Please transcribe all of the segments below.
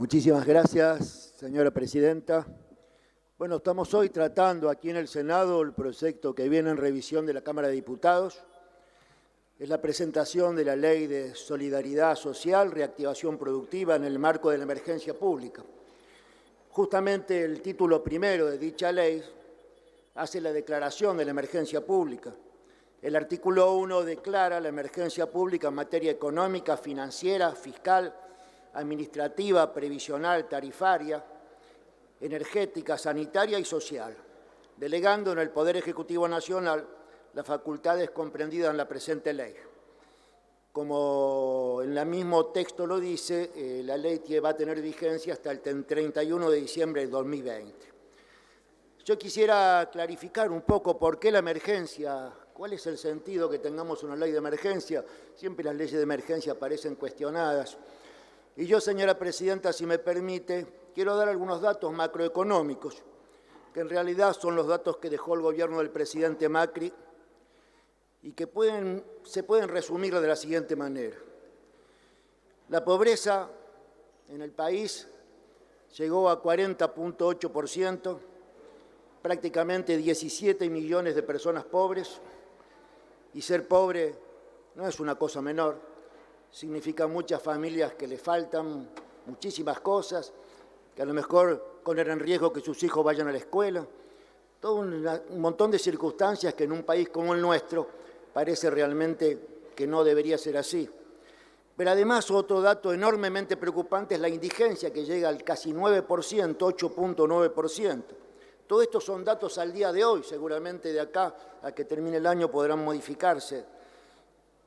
Muchísimas gracias, señora presidenta. Bueno, estamos hoy tratando aquí en el Senado el proyecto que viene en revisión de la Cámara de Diputados. Es la presentación de la Ley de Solidaridad Social, Reactivación Productiva en el marco de la emergencia pública. Justamente el título primero de dicha ley hace la declaración de la emergencia pública. El artículo 1 declara la emergencia pública en materia económica, financiera, fiscal, administrativa, previsional, tarifaria, energética, sanitaria y social, delegando en el Poder Ejecutivo Nacional las facultades comprendidas en la presente ley. Como en el mismo texto lo dice, la ley va a tener vigencia hasta el 31 de diciembre del 2020. Yo quisiera clarificar un poco por qué la emergencia, cuál es el sentido que tengamos una ley de emergencia. Siempre las leyes de emergencia parecen cuestionadas. Y yo, señora presidenta, si me permite, quiero dar algunos datos macroeconómicos, que en realidad son los datos que dejó el gobierno del presidente Macri y que se pueden resumir de la siguiente manera. La pobreza en el país llegó a 40,8%, prácticamente 17 millones de personas pobres, y ser pobre no es una cosa menor. Significa muchas familias que le faltan muchísimas cosas, que a lo mejor ponen en riesgo que sus hijos vayan a la escuela. Todo un montón de circunstancias que en un país como el nuestro parece realmente que no debería ser así. Pero además otro dato enormemente preocupante es la indigencia, que llega al casi 9%, 8,9%. Todo esto son datos al día de hoy, seguramente de acá a que termine el año podrán modificarse.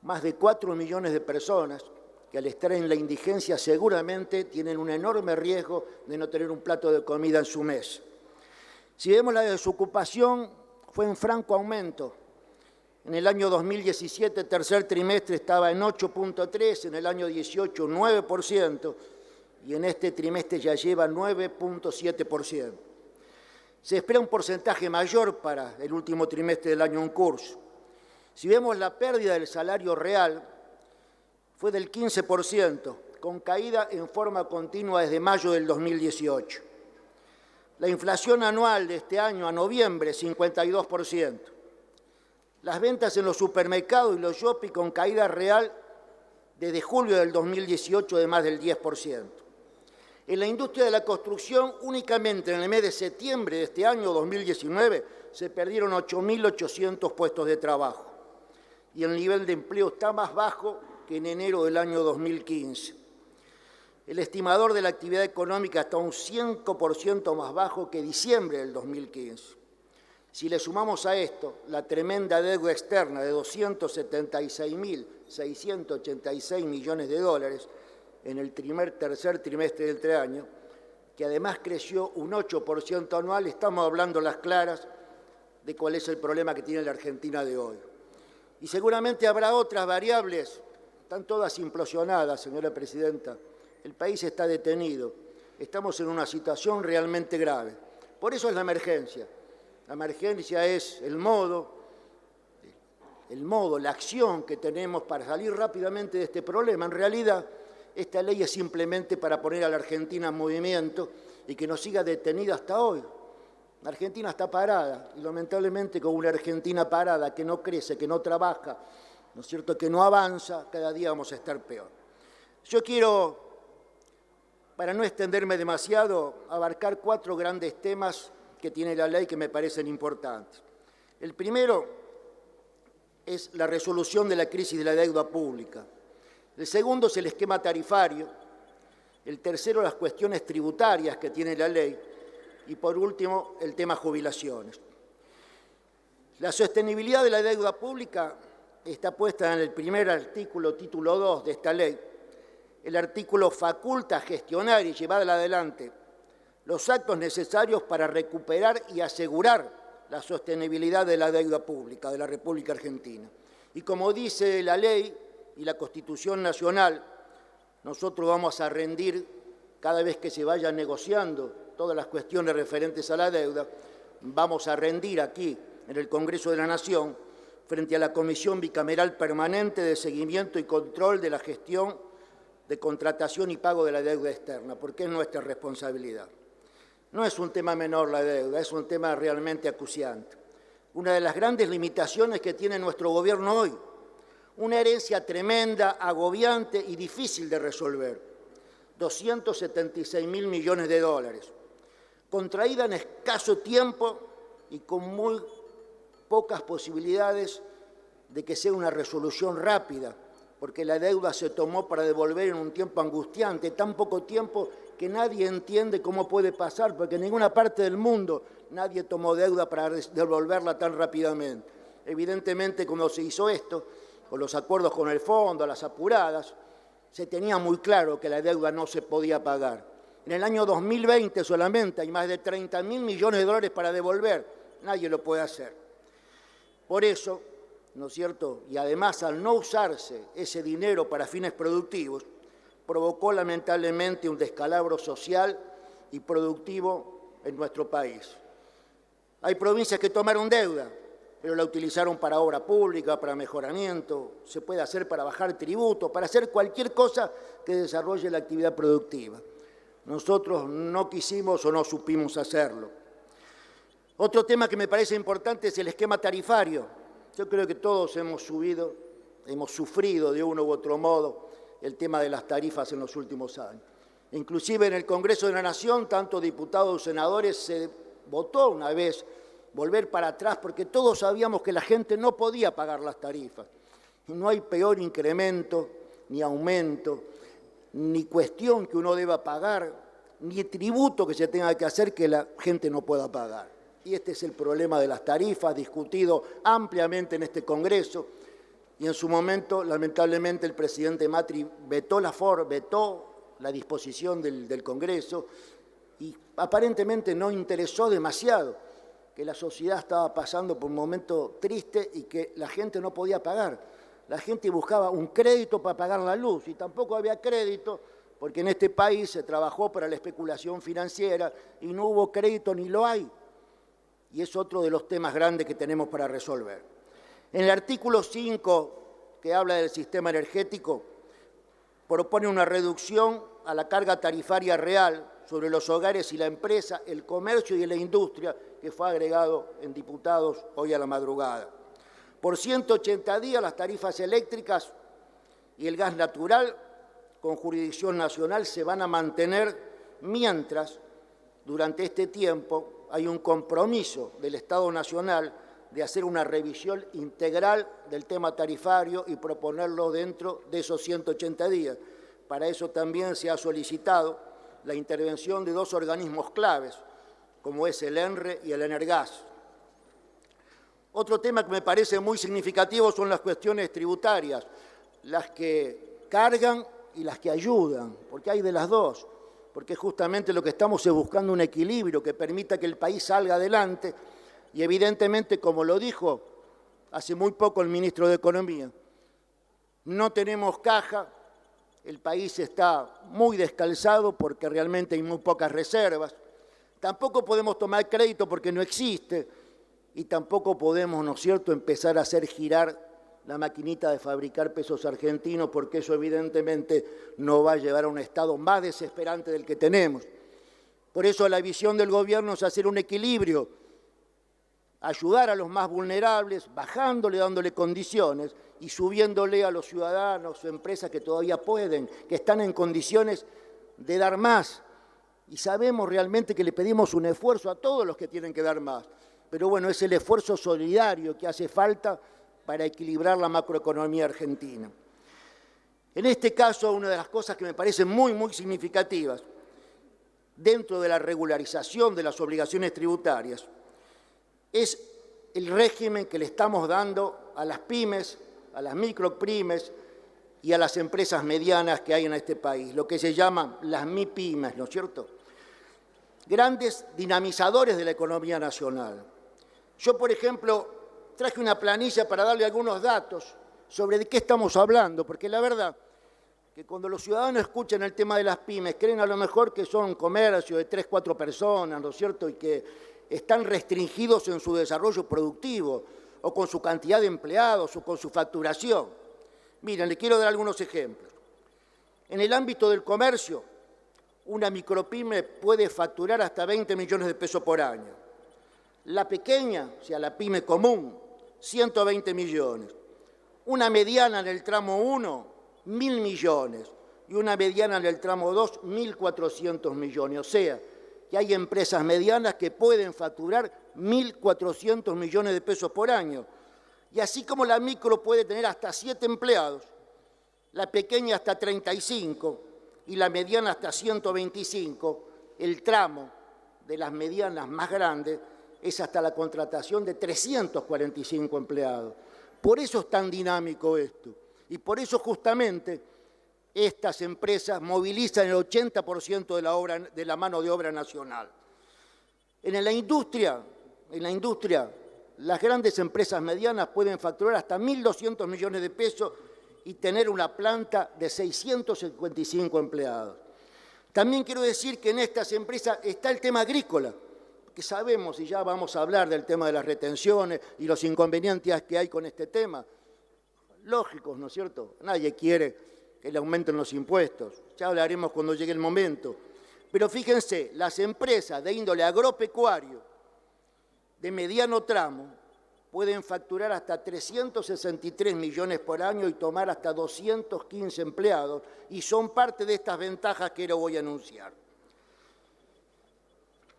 Más de 4 millones de personas que al estar en la indigencia seguramente tienen un enorme riesgo de no tener un plato de comida en su mes. Si vemos la desocupación, fue en franco aumento. En el año 2017, tercer trimestre, estaba en 8,3%, en el año 18, 9%, y en este trimestre ya lleva 9,7%. Se espera un porcentaje mayor para el último trimestre del año en curso. Si vemos la pérdida del salario real, fue del 15%, con caída en forma continua desde mayo del 2018. La inflación anual de este año a noviembre, 52%. Las ventas en los supermercados y los shopping con caída real desde julio del 2018 de más del 10%. En la industria de la construcción, únicamente en el mes de septiembre de este año 2019 se perdieron 8.800 puestos de trabajo. Y el nivel de empleo está más bajo que en enero del año 2015. El estimador de la actividad económica está un 5% más bajo que diciembre del 2015. Si le sumamos a esto la tremenda deuda externa de 276.686 millones de dólares en el tercer trimestre del 3 año, que además creció un 8% anual, estamos hablando a las claras de cuál es el problema que tiene la Argentina de hoy. Y seguramente habrá otras variables, están todas implosionadas, señora presidenta. El país está detenido, estamos en una situación realmente grave. Por eso es la emergencia. La emergencia es el modo, la acción que tenemos para salir rápidamente de este problema. En realidad, esta ley es simplemente para poner a la Argentina en movimiento y que no siga detenida hasta hoy. La Argentina está parada y lamentablemente con una Argentina parada que no crece, que no trabaja, ¿no es cierto?, que no avanza, cada día vamos a estar peor. Yo quiero, para no extenderme demasiado, abarcar 4 grandes temas que tiene la ley que me parecen importantes. El primero es la resolución de la crisis de la deuda pública. El segundo es el esquema tarifario. El tercero, las cuestiones tributarias que tiene la ley. Y por último, el tema jubilaciones. La sostenibilidad de la deuda pública está puesta en el primer artículo, título 2 de esta ley. El artículo faculta gestionar y llevar adelante los actos necesarios para recuperar y asegurar la sostenibilidad de la deuda pública de la República Argentina. Y como dice la ley y la Constitución Nacional, nosotros vamos a rendir cada vez que se vayan negociando todas las cuestiones referentes a la deuda, vamos a rendir aquí, en el Congreso de la Nación, frente a la Comisión Bicameral Permanente de Seguimiento y Control de la Gestión de contratación y pago de la deuda externa, porque es nuestra responsabilidad. No es un tema menor la deuda, es un tema realmente acuciante. Una de las grandes limitaciones que tiene nuestro gobierno hoy, una herencia tremenda, agobiante y difícil de resolver. 276.000 millones de dólares, contraída en escaso tiempo y con muy pocas posibilidades de que sea una resolución rápida, porque la deuda se tomó para devolver en un tiempo angustiante, tan poco tiempo que nadie entiende cómo puede pasar, porque en ninguna parte del mundo nadie tomó deuda para devolverla tan rápidamente. Evidentemente, cuando se hizo esto, con los acuerdos con el fondo, las apuradas, se tenía muy claro que la deuda no se podía pagar. En el año 2020 solamente hay más de 30.000 millones de dólares para devolver. Nadie lo puede hacer. Por eso, ¿no es cierto? Y además, al no usarse ese dinero para fines productivos, provocó lamentablemente un descalabro social y productivo en nuestro país. Hay provincias que tomaron deuda, pero la utilizaron para obra pública, para mejoramiento, se puede hacer para bajar tributos, para hacer cualquier cosa que desarrolle la actividad productiva. Nosotros no quisimos o no supimos hacerlo. Otro tema que me parece importante es el esquema tarifario. Yo creo que todos hemos sufrido de uno u otro modo el tema de las tarifas en los últimos años. Inclusive en el Congreso de la Nación, tanto diputados y senadores, se votó una vez volver para atrás porque todos sabíamos que la gente no podía pagar las tarifas. Y no hay peor incremento, ni aumento, ni cuestión que uno deba pagar, ni tributo que se tenga que hacer que la gente no pueda pagar. Y este es el problema de las tarifas, discutido ampliamente en este Congreso, y en su momento, lamentablemente, el presidente Macri vetó la disposición del Congreso, y aparentemente no interesó demasiado que la sociedad estaba pasando por un momento triste y que la gente no podía pagar. La gente buscaba un crédito para pagar la luz, y tampoco había crédito, porque en este país se trabajó para la especulación financiera y no hubo crédito ni lo hay. Y es otro de los temas grandes que tenemos para resolver. En el artículo 5, que habla del sistema energético, propone una reducción a la carga tarifaria real sobre los hogares y la empresa, el comercio y la industria, que fue agregado en diputados hoy a la madrugada. Por 180 días las tarifas eléctricas y el gas natural con jurisdicción nacional se van a mantener mientras, durante este tiempo, hay un compromiso del Estado Nacional de hacer una revisión integral del tema tarifario y proponerlo dentro de esos 180 días. Para eso también se ha solicitado la intervención de dos organismos claves, como es el ENRE y el Energas. Otro tema que me parece muy significativo son las cuestiones tributarias, las que cargan y las que ayudan, porque hay de las dos, porque justamente lo que estamos es buscando un equilibrio que permita que el país salga adelante, y evidentemente, como lo dijo hace muy poco el ministro de Economía, no tenemos caja, el país está muy descalzado porque realmente hay muy pocas reservas, tampoco podemos tomar crédito porque no existe, y tampoco podemos, ¿no es cierto?, empezar a hacer girar la maquinita de fabricar pesos argentinos, porque eso evidentemente nos va a llevar a un estado más desesperante del que tenemos. Por eso la visión del gobierno es hacer un equilibrio, ayudar a los más vulnerables, bajándole, dándole condiciones y subiéndole a los ciudadanos o empresas que todavía pueden, que están en condiciones de dar más. Y sabemos realmente que le pedimos un esfuerzo a todos los que tienen que dar más. Pero bueno, es el esfuerzo solidario que hace falta para equilibrar la macroeconomía argentina. En este caso, una de las cosas que me parecen muy significativas, dentro de la regularización de las obligaciones tributarias, es el régimen que le estamos dando a las pymes, a las micropymes y a las empresas medianas que hay en este país, lo que se llaman las MIPYMES, ¿no es cierto? Grandes dinamizadores de la economía nacional. Yo, por ejemplo, traje una planilla para darle algunos datos sobre de qué estamos hablando, porque la verdad que cuando los ciudadanos escuchan el tema de las pymes, creen a lo mejor que son comercios de 3, 4 personas, ¿no es cierto?, y que están restringidos en su desarrollo productivo, o con su cantidad de empleados, o con su facturación. Miren, les quiero dar algunos ejemplos. En el ámbito del comercio, una micropyme puede facturar hasta 20 millones de pesos por año. La pequeña, o sea, la pyme común, 120 millones. Una mediana en el tramo 1, 1.000 millones. Y una mediana en el tramo 2, 1.400 millones. O sea, que hay empresas medianas que pueden facturar 1.400 millones de pesos por año. Y así como la micro puede tener hasta 7 empleados, la pequeña hasta 35 y la mediana hasta 125, el tramo de las medianas más grandes es hasta la contratación de 345 empleados. Por eso es tan dinámico esto. Y por eso justamente estas empresas movilizan el 80% de la mano de obra nacional. En la industria, las grandes empresas medianas pueden facturar hasta 1.200 millones de pesos y tener una planta de 655 empleados. También quiero decir que en estas empresas está el tema agrícola, que sabemos, y ya vamos a hablar del tema de las retenciones y los inconvenientes que hay con este tema. Lógicos, ¿no es cierto? Nadie quiere que le aumenten los impuestos. Ya hablaremos cuando llegue el momento. Pero fíjense, las empresas de índole agropecuario de mediano tramo pueden facturar hasta 363 millones por año y tomar hasta 215 empleados, y son parte de estas ventajas que ahora voy a anunciar.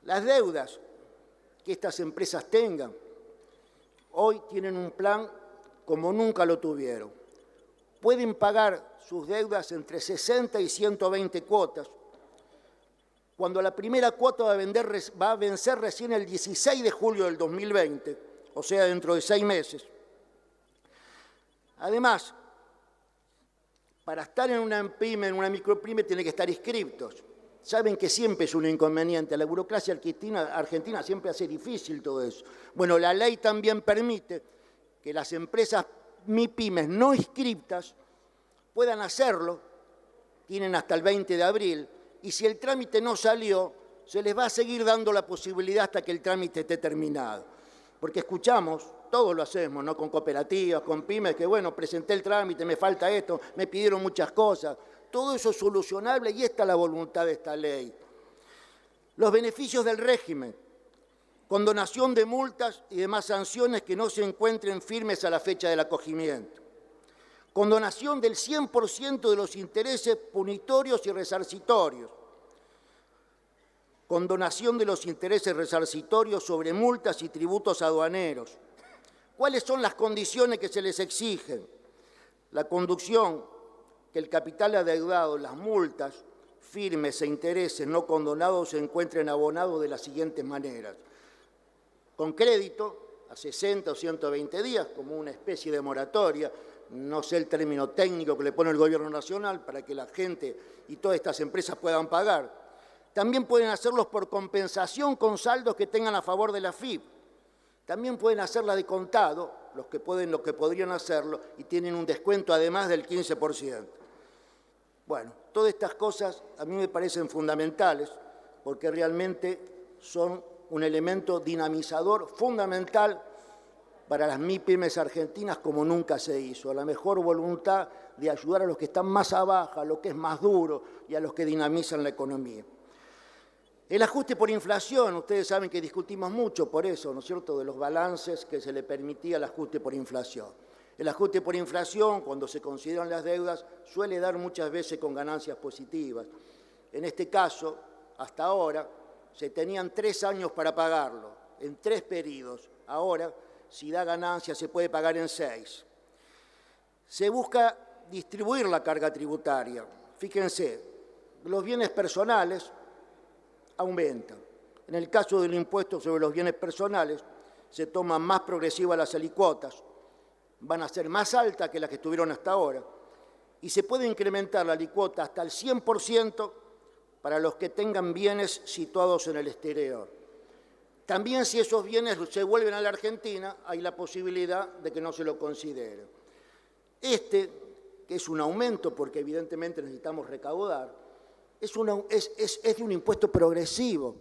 Las deudas que estas empresas tengan hoy tienen un plan como nunca lo tuvieron. Pueden pagar sus deudas entre 60 y 120 cuotas, cuando la primera cuota va a vencer recién el 16 de julio del 2020, o sea, dentro de 6 meses. Además, para estar en una pyme, en una micropyme, tiene que estar inscriptos. Saben que siempre es un inconveniente. La burocracia argentina siempre hace difícil todo eso. Bueno, la ley también permite que las empresas MIPYMES no inscriptas puedan hacerlo, tienen hasta el 20 de abril, y si el trámite no salió, se les va a seguir dando la posibilidad hasta que el trámite esté terminado. Porque escuchamos, todos lo hacemos, ¿no? Con cooperativas, con pymes, que bueno, presenté el trámite, me falta esto, me pidieron muchas cosas. Todo eso es solucionable y esta es la voluntad de esta ley. Los beneficios del régimen, condonación de multas y demás sanciones que no se encuentren firmes a la fecha del acogimiento. Condonación del 100% de los intereses punitorios y resarcitorios. Condonación de los intereses resarcitorios sobre multas y tributos aduaneros. ¿Cuáles son las condiciones que se les exigen? La conducción, que el capital adeudado, las multas, firmes e intereses no condonados se encuentren abonados de las siguientes maneras. Con crédito, a 60 o 120 días, como una especie de moratoria, no sé el término técnico que le pone el Gobierno Nacional para que la gente y todas estas empresas puedan pagar. También pueden hacerlos por compensación con saldos que tengan a favor de la FIP. También pueden hacerla de contado, los que podrían hacerlo, y tienen un descuento además del 15%. Bueno, todas estas cosas a mí me parecen fundamentales porque realmente son un elemento dinamizador fundamental para las MIPYMES argentinas como nunca se hizo, a la mejor voluntad de ayudar a los que están más abajo, a lo que es más duro y a los que dinamizan la economía. El ajuste por inflación, ustedes saben que discutimos mucho por eso, ¿no es cierto?, de los balances que se le permitía el ajuste por inflación. El ajuste por inflación, cuando se consideran las deudas, suele dar muchas veces con ganancias positivas. En este caso, hasta ahora, se tenían 3 años para pagarlo, en 3 periodos. Ahora, si da ganancias, se puede pagar en 6. Se busca distribuir la carga tributaria. Fíjense, los bienes personales aumentan. En el caso del impuesto sobre los bienes personales, se toman más progresivas las alícuotas, van a ser más altas que las que estuvieron hasta ahora, y se puede incrementar la alícuota hasta el 100% para los que tengan bienes situados en el exterior. También si esos bienes se vuelven a la Argentina, hay la posibilidad de que no se lo considere. Que es un aumento porque evidentemente necesitamos recaudar, es de un impuesto progresivo,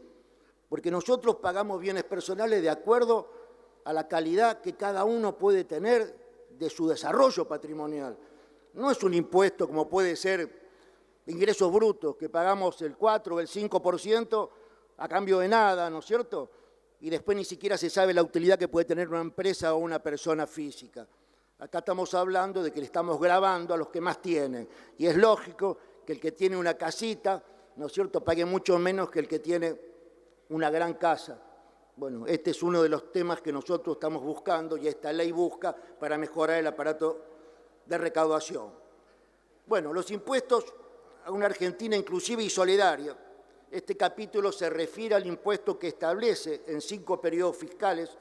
porque nosotros pagamos bienes personales de acuerdo a la calidad que cada uno puede tener de su desarrollo patrimonial. No es un impuesto como puede ser ingresos brutos, que pagamos el 4 o el 5% a cambio de nada, ¿no es cierto? Y después ni siquiera se sabe la utilidad que puede tener una empresa o una persona física. Acá estamos hablando de que le estamos gravando a los que más tienen. Y es lógico que el que tiene una casita, ¿no es cierto?, pague mucho menos que el que tiene una gran casa. Bueno, este es uno de los temas que nosotros estamos buscando y esta ley busca para mejorar el aparato de recaudación. Bueno, los impuestos a una Argentina inclusiva y solidaria. Este capítulo se refiere al impuesto que establece en 5 periodos fiscales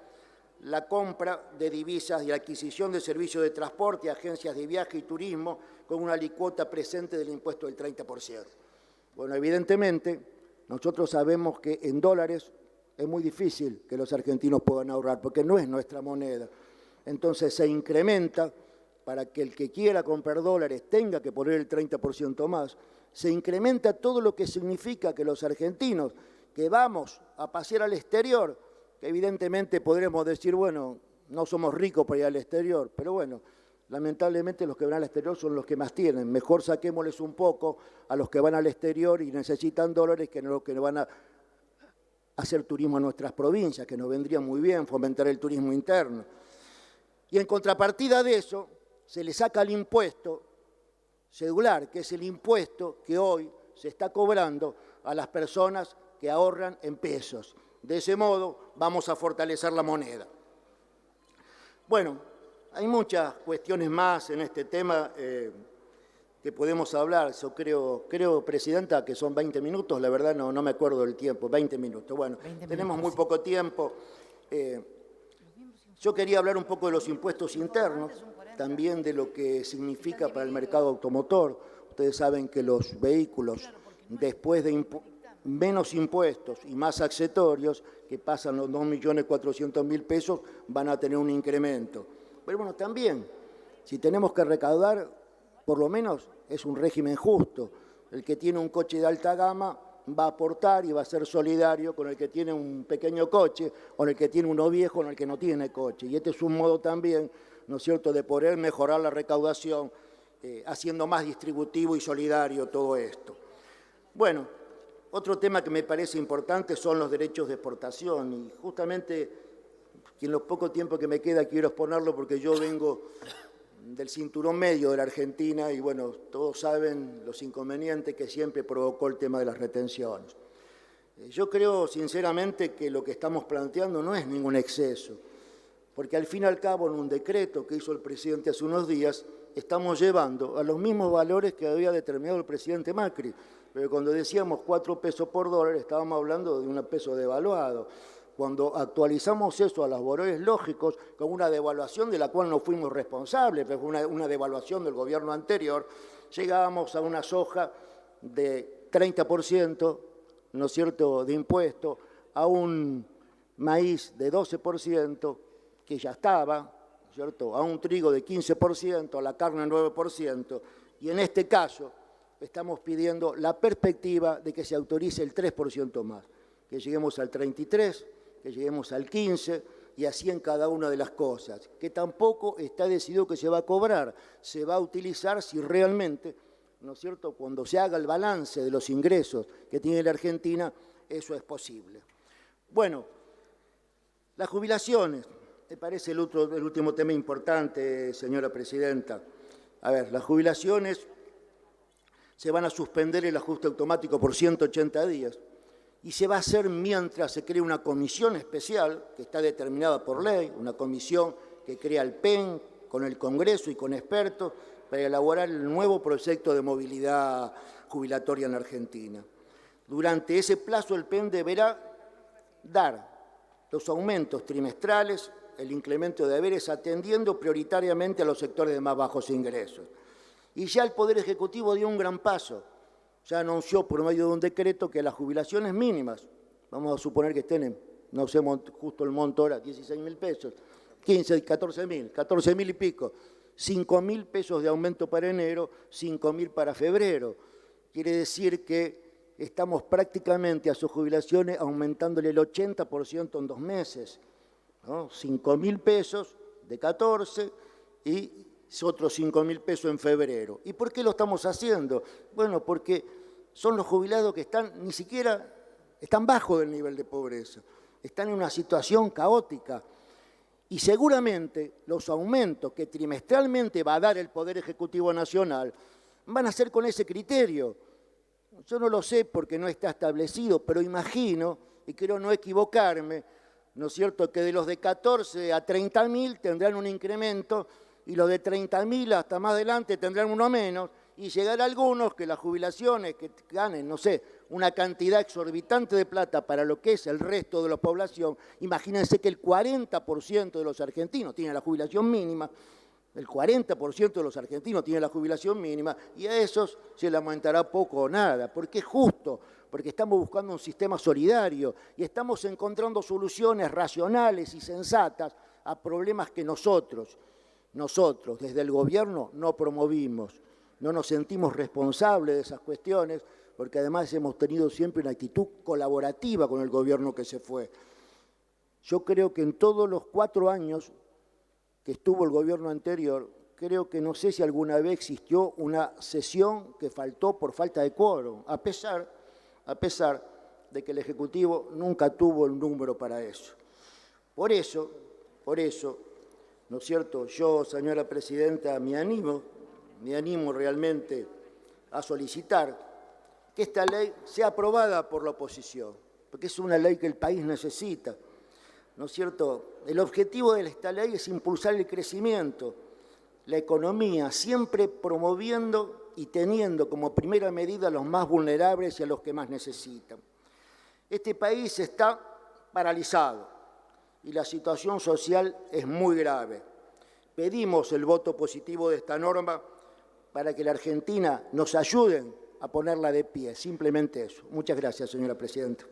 la compra de divisas y la adquisición de servicios de transporte, agencias de viaje y turismo con una alícuota presente del impuesto del 30%. Bueno, evidentemente, nosotros sabemos que en dólares es muy difícil que los argentinos puedan ahorrar, porque no es nuestra moneda. Entonces se incrementa, para que el que quiera comprar dólares tenga que poner el 30% más, se incrementa todo lo que significa que los argentinos que vamos a pasear al exterior, que evidentemente podremos decir, bueno, no somos ricos para ir al exterior, pero bueno, lamentablemente los que van al exterior son los que más tienen. Mejor saquémosles un poco a los que van al exterior y necesitan dólares que no los que van a hacer turismo en nuestras provincias, que nos vendría muy bien fomentar el turismo interno. Y en contrapartida de eso, se le saca el impuesto cedular, que es el impuesto que hoy se está cobrando a las personas que ahorran en pesos. De ese modo vamos a fortalecer la moneda. Bueno, hay muchas cuestiones más en este tema que podemos hablar. Yo creo, Presidenta, que son 20 minutos, la verdad no me acuerdo del tiempo, 20 minutos. Bueno, tenemos muy poco tiempo. Yo quería hablar un poco de los impuestos internos, también de lo que significa para el mercado automotor. Ustedes saben que los vehículos, después de menos impuestos y más accesorios, que pasan los 2.400.000 pesos, van a tener un incremento. Pero bueno, también, si tenemos que recaudar, por lo menos es un régimen justo. El que tiene un coche de alta gama va a aportar y va a ser solidario con el que tiene un pequeño coche, o el que tiene uno viejo, o el que no tiene coche. Y este es un modo también, ¿no es cierto?, de poder mejorar la recaudación, haciendo más distributivo y solidario todo esto. Bueno, otro tema que me parece importante son los derechos de exportación, y justamente en lo poco tiempo que me queda quiero exponerlo porque yo vengo del cinturón medio de la Argentina y bueno, todos saben los inconvenientes que siempre provocó el tema de las retenciones. Yo creo sinceramente que lo que estamos planteando no es ningún exceso, porque al fin y al cabo en un decreto que hizo el presidente hace unos días estamos llevando a los mismos valores que había determinado el presidente Macri, pero cuando decíamos 4 pesos por dólar estábamos hablando de un peso devaluado. Cuando actualizamos eso a los valores lógicos, con una devaluación de la cual no fuimos responsables, pero fue una devaluación del gobierno anterior, llegábamos a una soja de 30%, ¿no es cierto?, de impuesto, a un maíz de 12%, que ya estaba, ¿cierto?, a un trigo de 15%, a la carne 9%, y en este caso estamos pidiendo la perspectiva de que se autorice el 3% más, que lleguemos al 33%, que lleguemos al 15% y así en cada una de las cosas, que tampoco está decidido que se va a cobrar, se va a utilizar si realmente, ¿no es cierto?, cuando se haga el balance de los ingresos que tiene la Argentina, eso es posible. Bueno, las jubilaciones, me parece el último tema importante, señora Presidenta. A ver, las jubilaciones se van a suspender el ajuste automático por 180 días. Y se va a hacer mientras se cree una comisión especial, que está determinada por ley, una comisión que crea el PEN, con el Congreso y con expertos, para elaborar el nuevo proyecto de movilidad jubilatoria en la Argentina. Durante ese plazo el PEN deberá dar los aumentos trimestrales, el incremento de haberes, atendiendo prioritariamente a los sectores de más bajos ingresos. Y ya el Poder Ejecutivo dio un gran paso. Ya anunció por medio de un decreto que las jubilaciones mínimas, vamos a suponer que estén, no sé justo el monto ahora, 16.000 pesos, 15, 14.000 y pico, 5.000 pesos de aumento para enero, 5.000 para febrero. Quiere decir que estamos prácticamente a sus jubilaciones aumentándole el 80% en 2 meses, ¿no? 5.000 pesos de 14 y otros 5.000 pesos en febrero. ¿Y por qué lo estamos haciendo? Bueno, porque son los jubilados que ni siquiera están bajo del nivel de pobreza, están en una situación caótica. Y seguramente los aumentos que trimestralmente va a dar el Poder Ejecutivo Nacional van a ser con ese criterio. Yo no lo sé porque no está establecido, pero imagino, y quiero no equivocarme, ¿no es cierto?, que de los de 14 a 30.000 tendrán un incremento y los de 30.000 hasta más adelante tendrán uno menos, y llegará algunos que las jubilaciones que ganen, no sé, una cantidad exorbitante de plata para lo que es el resto de la población. Imagínense que el 40% de los argentinos tiene la jubilación mínima, el 40% de los argentinos tiene la jubilación mínima y a esos se le aumentará poco o nada, porque es justo, porque estamos buscando un sistema solidario y estamos encontrando soluciones racionales y sensatas a problemas que nosotros desde el gobierno no promovimos. No nos sentimos responsables de esas cuestiones, porque además hemos tenido siempre una actitud colaborativa con el gobierno que se fue. Yo creo que en todos los 4 años que estuvo el gobierno anterior, creo que no sé si alguna vez existió una sesión que faltó por falta de quórum, a pesar de que el Ejecutivo nunca tuvo el número para eso. Por eso, ¿no es cierto?, yo, señora Presidenta, me animo realmente a solicitar que esta ley sea aprobada por la oposición, porque es una ley que el país necesita, ¿no es cierto? El objetivo de esta ley es impulsar el crecimiento, la economía, siempre promoviendo y teniendo como primera medida a los más vulnerables y a los que más necesitan. Este país está paralizado y la situación social es muy grave. Pedimos el voto positivo de esta norma para que la Argentina nos ayuden a ponerla de pie, simplemente eso. Muchas gracias, señora Presidenta.